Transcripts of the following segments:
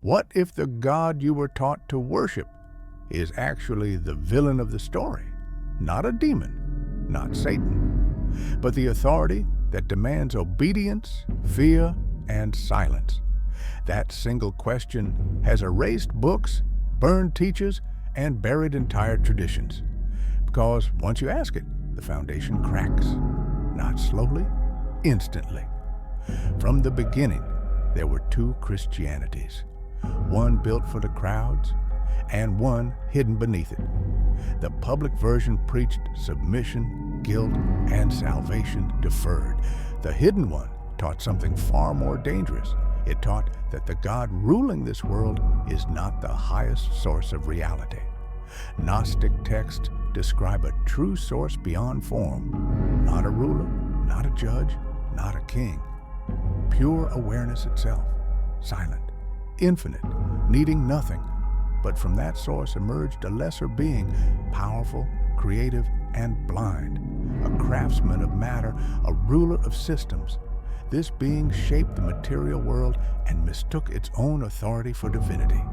What if the God you were taught to worship is actually the villain of the story? Not a demon, not Satan, but the authority that demands obedience, fear, and silence. That single question has erased books, burned teachers, and buried entire traditions. Because once you ask it, the foundation cracks. Not slowly, instantly. From the beginning, there were two Christianities. One built for the crowds, and one hidden beneath it. The public version preached submission, guilt, and salvation deferred. The hidden one taught something far more dangerous. It taught that the God ruling this world is not the highest source of reality. Gnostic texts describe a true source beyond form, not a ruler, not a judge, not a king. Pure awareness itself, silent, infinite, needing nothing. But from that source emerged a lesser being, powerful, creative, and blind, a craftsman of matter, a ruler of systems. This being shaped the material world and mistook its own authority for divinity.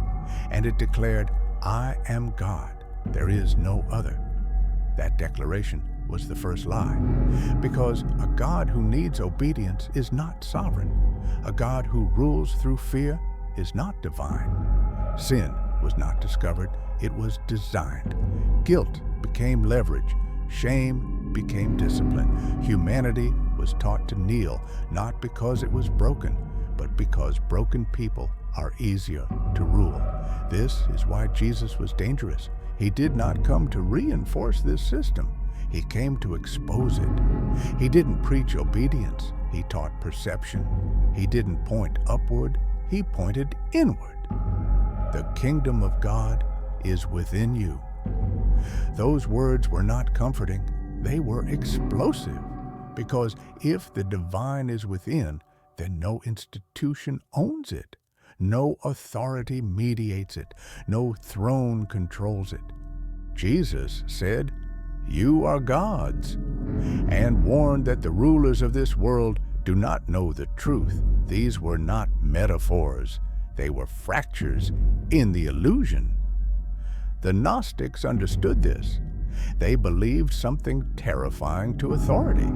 And it declared, "I am God, there is no other." That declaration was the first lie, because a God who needs obedience is not sovereign. A God who rules through fear is not divine. Sin was not discovered, it was designed. Guilt became leverage. Shame became discipline. Humanity was taught to kneel, not because it was broken, but because broken people are easier to rule. This is why Jesus was dangerous. He did not come to reinforce this system. He came to expose it. He didn't preach obedience. He taught perception. He didn't point upward. He pointed inward. The kingdom of God is within you. Those words were not comforting. They were explosive. Because if the divine is within, then no institution owns it. No authority mediates it. No throne controls it. Jesus said, "You are gods," and warned that the rulers of this world do not know the truth. These were not metaphors. They were fractures in the illusion. The Gnostics understood this. They believed something terrifying to authority,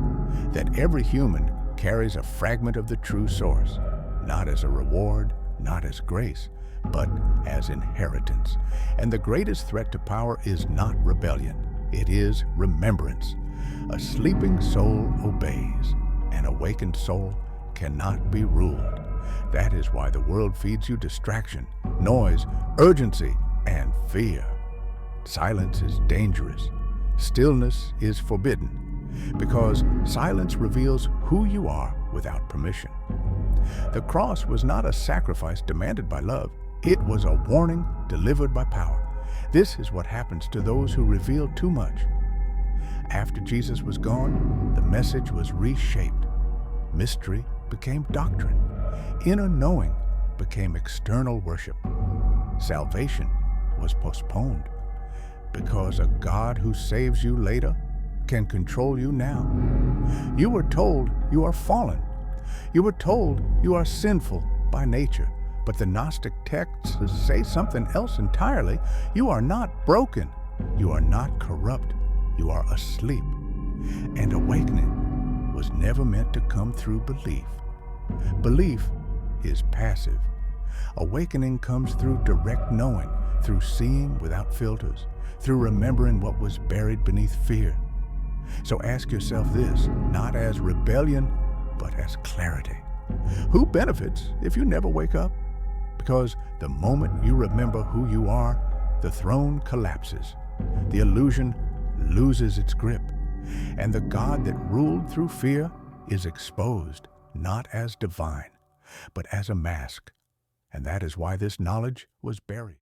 that every human carries a fragment of the true source, not as a reward, not as grace, but as inheritance. And the greatest threat to power is not rebellion, it is remembrance. A sleeping soul obeys. An awakened soul cannot be ruled. That is why the world feeds you distraction, noise, urgency, and fear. Silence is dangerous. Stillness is forbidden, because silence reveals who you are without permission. The cross was not a sacrifice demanded by love. It was a warning delivered by power. This is what happens to those who reveal too much. After Jesus was gone, the message was reshaped. Mystery became doctrine. Inner knowing became external worship. Salvation was postponed, because a God who saves you later can control you now. You were told you are fallen. You were told you are sinful by nature. But the Gnostic texts say something else entirely. You are not broken. You are not corrupt. You are asleep. And awakening was never meant to come through belief. Belief is passive. Awakening comes through direct knowing, through seeing without filters, through remembering what was buried beneath fear. So ask yourself this, not as rebellion, but as clarity. Who benefits if you never wake up? Because the moment you remember who you are, the throne collapses. The illusion loses its grip. And the God that ruled through fear is exposed, not as divine, but as a mask. And that is why this knowledge was buried.